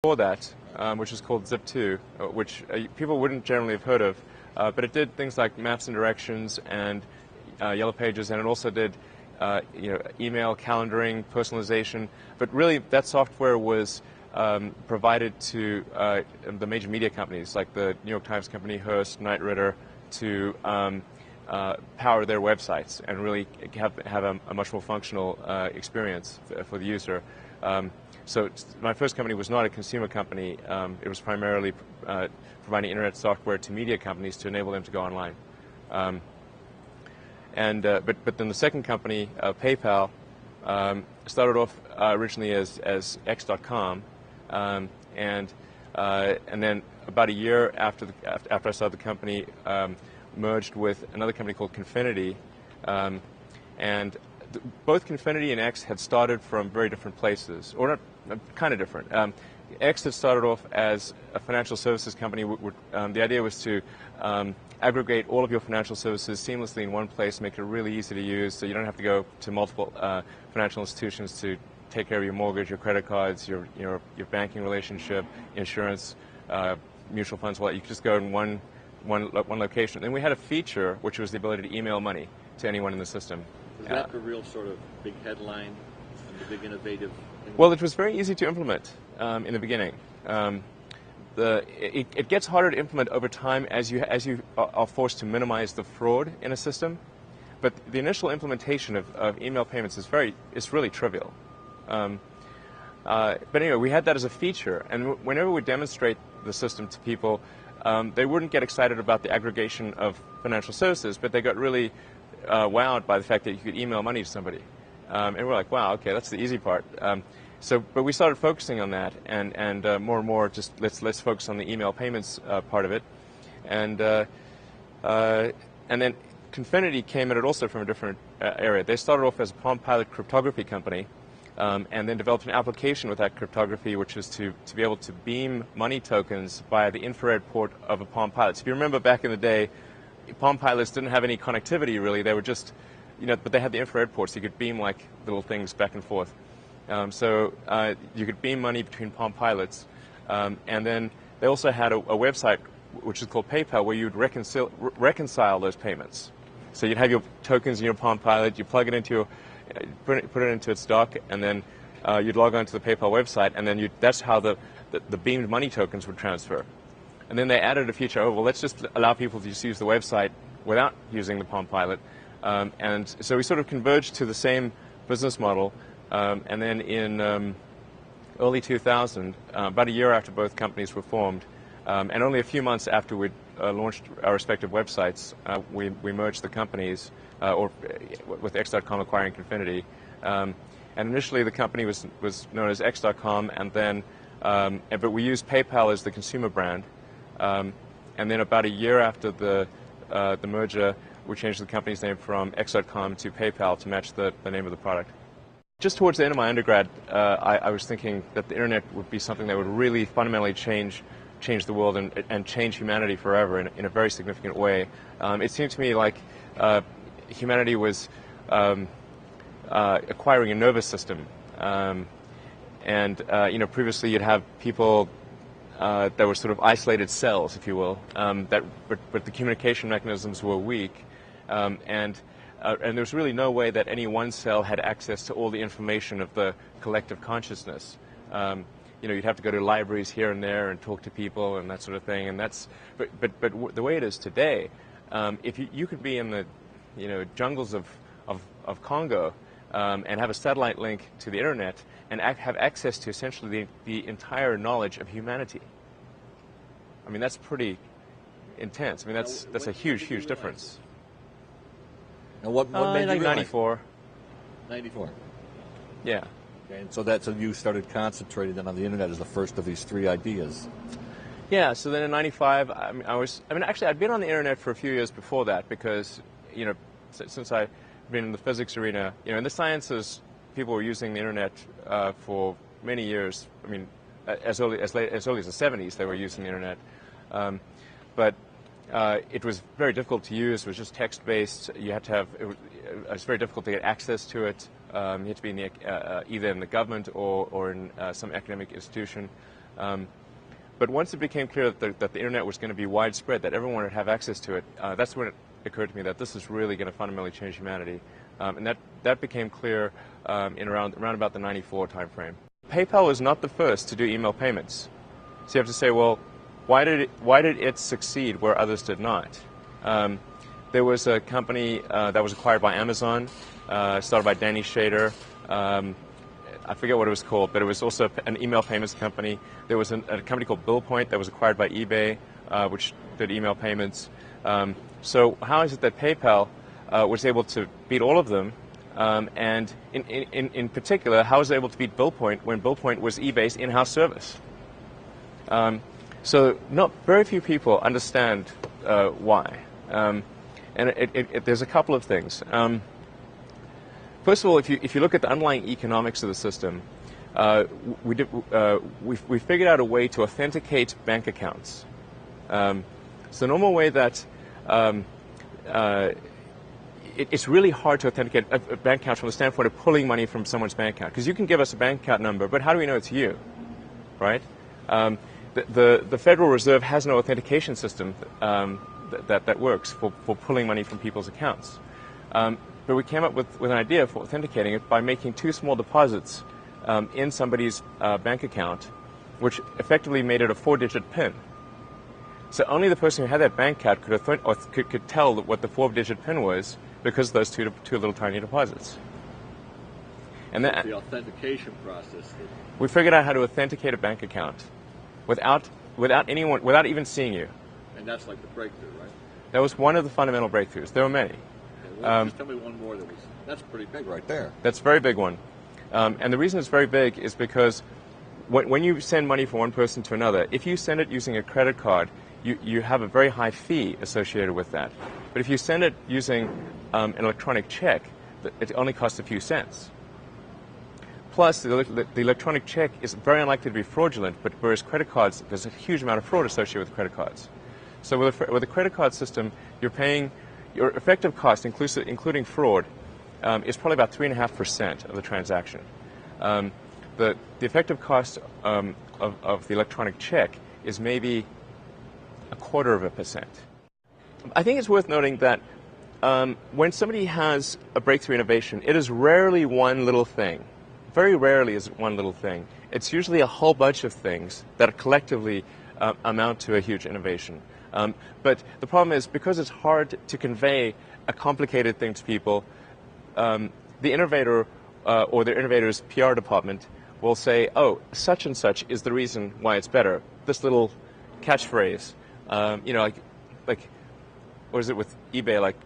before that, which was called Zip2, which people wouldn't generally have heard of, but it did things like maps and directions and Yellow Pages, and it also did email, calendaring, personalization. But really, that software was provided to the major media companies like the New York Times Company, Hearst, Knight Ridder, to power their websites and really have a much more functional experience for the user. So my first company was not a consumer company. It was primarily providing internet software to media companies to enable them to go online. But then the second company, PayPal, started off originally as X.com, and then about a year after I started the company, merged with another company called Confinity, and both Confinity and X had started from very different places, or not, kind of different. X had started off as a financial services company. The idea was to aggregate all of your financial services seamlessly in one place, make it really easy to use, so you don't have to go to multiple financial institutions to take care of your mortgage, your credit cards, your banking relationship, insurance, mutual funds. Well, you could just go in one location. Then we had a feature which was the ability to email money to anyone in the system. Was that the real sort of big headline and the big innovative thing? Well, it was very easy to implement in the beginning. It gets harder to implement over time as you are forced to minimize the fraud in a system. But the initial implementation of email payments is really trivial. But anyway, we had that as a feature, and whenever we demonstrate the system to people, they wouldn't get excited about the aggregation of financial services, but they got really wowed by the fact that you could email money to somebody. And we're like, wow, okay, that's the easy part. But we started focusing on that, and more, just let's focus on the email payments part of it, and then Confinity came at it also from a different area. They started off as a Palm Pilot cryptography company, and then developed an application with that cryptography, which is to be able to beam money tokens via the infrared port of a Palm Pilot. So if you remember back in the day, Palm Pilots didn't have any connectivity really. They were just, but they had the infrared ports, so you could beam like little things back and forth. So you could beam money between Palm Pilots, and then they also had a website which is called PayPal, where you'd reconcile those payments. So you'd have your tokens in your Palm Pilot, you plug it into put it into its dock, and then you'd log on to the PayPal website, and then that's how the beamed money tokens would transfer. And then they added a feature, well, let's just allow people to just use the website without using the Palm Pilot. And so we sort of converged to the same business model. And then in early 2000, about a year after both companies were formed, and only a few months after we'd launched our respective websites, we merged the companies, with X.com acquiring Confinity. And initially the company was known as X.com, and then, but we used PayPal as the consumer brand. And then about a year after the merger, we changed the company's name from X.com to PayPal to match the name of the product. Just towards the end of my undergrad, I was thinking that the internet would be something that would really fundamentally change the world and change humanity forever in a very significant way. It seemed to me like humanity was acquiring a nervous system, and previously you'd have people that were sort of isolated cells, if you will, but the communication mechanisms were weak, and there's really no way that any one cell had access to all the information of the collective consciousness. You'd have to go to libraries here and there and talk to people and that sort of thing. And but the way it is today, if you could be in the jungles of Congo and have a satellite link to the internet and have access to essentially the entire knowledge of humanity. I mean, that's pretty intense. I mean, that's a huge difference. Now, what made you like realize? 94. 94. Yeah. Okay, and so you started concentrating then on the internet as the first of these three ideas. Yeah. So then in '95, actually, I'd been on the internet for a few years before that because, since I've been in the physics arena, in the sciences, people were using the internet for many years. I mean, as early as the 70s, they were using the internet, but it was very difficult to use. It was just text-based. You had to have. It was very difficult to get access to it. You had to be in either in the government or in some academic institution. But once it became clear that the internet was going to be widespread, that everyone would have access to it, that's when it occurred to me that this is really going to fundamentally change humanity. And that became clear in around about the 94 timeframe. PayPal was not the first to do email payments. So you have to say, well, why did it succeed where others did not? There was a company that was acquired by Amazon, started by Danny Shader. I forget what it was called, but it was also an email payments company. There was a company called BillPoint that was acquired by eBay, which did email payments. So how is it that PayPal was able to beat all of them? And in particular, how was it able to beat BillPoint when BillPoint was eBay's in-house service? So not very few people understand why. And there's a couple of things. First of all, if you look at the underlying economics of the system, we figured out a way to authenticate bank accounts. So the normal way that it's really hard to authenticate a bank account from the standpoint of pulling money from someone's bank account, because you can give us a bank account number, but how do we know it's you, right? The Federal Reserve has no authentication system that works for pulling money from people's accounts. But we came up with an idea for authenticating it by making two small deposits in somebody's bank account, which effectively made it a 4-digit PIN. So only the person who had that bank account could tell what the 4-digit PIN was because of those two little tiny deposits. And the authentication process. We figured out how to authenticate a bank account without even seeing you. And that's like the breakthrough, right? That was one of the fundamental breakthroughs. There were many. Just tell me one more that's pretty big right there. That's a very big one. And the reason it's very big is because when you send money from one person to another, if you send it using a credit card, you have a very high fee associated with that. But if you send it using an electronic check, it only costs a few cents. Plus, the electronic check is very unlikely to be fraudulent, but whereas credit cards, there's a huge amount of fraud associated with credit cards. So with a credit card system, you're paying your effective cost, including fraud, is probably about 3.5% of the transaction. The effective cost of the electronic check is maybe 0.25%. I think it's worth noting that when somebody has a breakthrough innovation, it is rarely one little thing. Very rarely is it one little thing. It's usually a whole bunch of things that collectively amount to a huge innovation. But the problem is, because it's hard to convey a complicated thing to people, the innovator or the innovator's PR department will say, oh, such and such is the reason why it's better. This little catchphrase, like what is it with eBay, like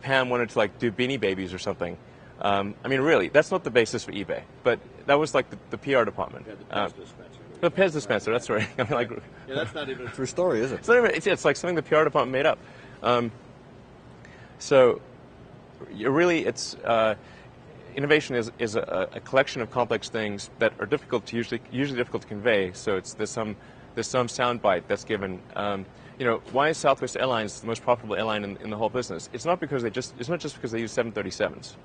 Pam wanted to do Beanie Babies or something. I mean, really, that's not the basis for eBay, but that was like the PR department. Yeah, the Pez dispenser. The Pez dispenser, that's right. I mean, yeah, that's not even a true story, is it? It's like something the PR department made up. So, innovation is a collection of complex things that are usually difficult to convey. So there's some soundbite that's given. Why is Southwest Airlines the most profitable airline in the whole business? It's not because it's not just because they use 737s.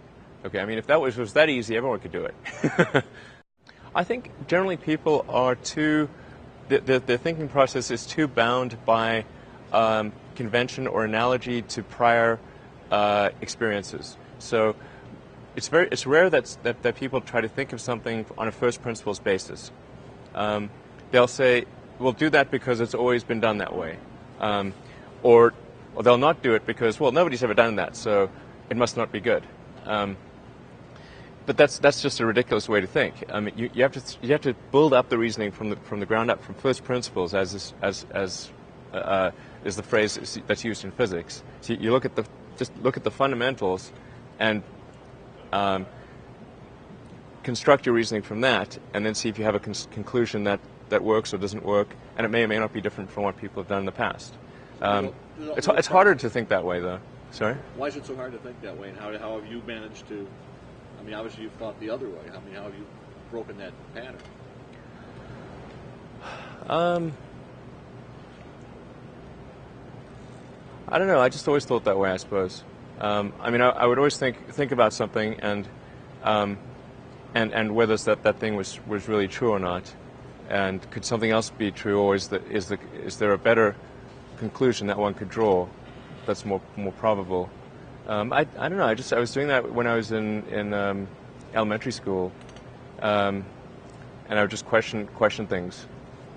Okay, I mean, if that was that easy, everyone could do it. I think generally people are their thinking process is too bound by convention or analogy to prior experiences. So it's rare that people try to think of something on a first principles basis. They'll say, we'll do that because it's always been done that way. Or they'll not do it because, well, nobody's ever done that, so it must not be good. But that's just a ridiculous way to think. I mean, you have to build up the reasoning from the ground up, from first principles, as is the phrase that's used in physics. So you look at the fundamentals, and construct your reasoning from that, and then see if you have a conclusion that works or doesn't work, and it may or may not be different from what people have done in the past. It's harder to think that way, though. Sorry? Why is it so hard to think that way, and how have you managed to? I mean, obviously you've thought the other way. How have you broken that pattern? I don't know. I just always thought that way, I suppose. I mean, I would always think about something and whether that thing was really true or not. And could something else be true, or is there a better conclusion that one could draw that's more probable? I don't know. I was doing that when I was in elementary school, and I would just question things.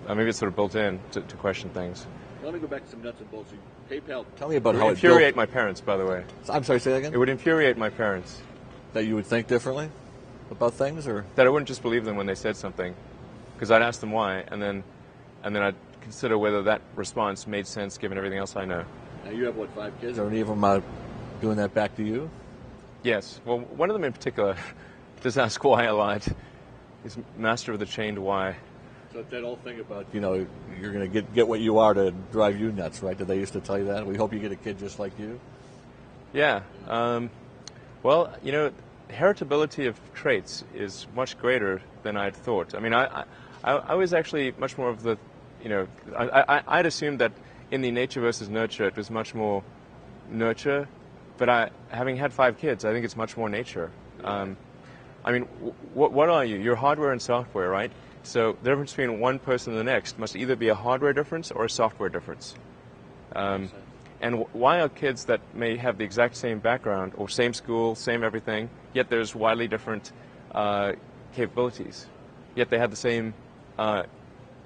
Maybe it's sort of built in to question things. Let me go back to some nuts and bolts. PayPal. Tell me about It how would it built. infuriate my parents, by the way. I'm sorry, say that again? It would infuriate my parents That you would think differently about things, or? that I wouldn't just believe them when they said something, because I'd ask them why, and then I'd consider whether that response made sense given everything else I know. Now you have what, 5 kids? Is there any of them doing that back to you? Yes. Well, one of them in particular does ask why a lot. He's master of the chained why. So that whole thing about You're going to get what you are to drive you nuts, right? Did they used to tell you that? We hope you get a kid just like you. Yeah. Well, heritability of traits is much greater than I'd thought. I mean, I was actually much more of the, I'd assumed that in the nature versus nurture, it was much more nurture. But having had 5 kids, I think it's much more nature. I mean, what are you? You're hardware and software, right? So the difference between one person and the next must either be a hardware difference or a software difference. And why are kids that may have the exact same background or same school, same everything, yet there's widely different capabilities, yet they have the same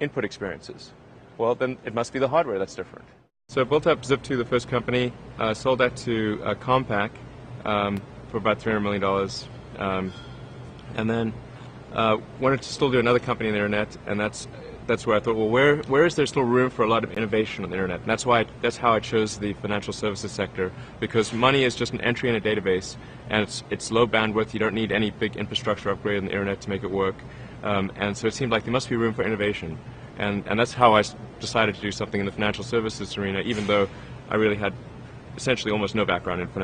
input experiences? Well, then it must be the hardware that's different. So I built up Zip2, the first company, sold that to Compaq for about $300 million, and then wanted to still do another company on the internet, and that's where I thought, well, where is there still room for a lot of innovation on the internet? And that's how I chose the financial services sector, because money is just an entry in a database, and it's low bandwidth. You don't need any big infrastructure upgrade on the internet to make it work, and so it seemed like there must be room for innovation, and that's how I decided to do something in the financial services arena, even though I really had essentially almost no background in financial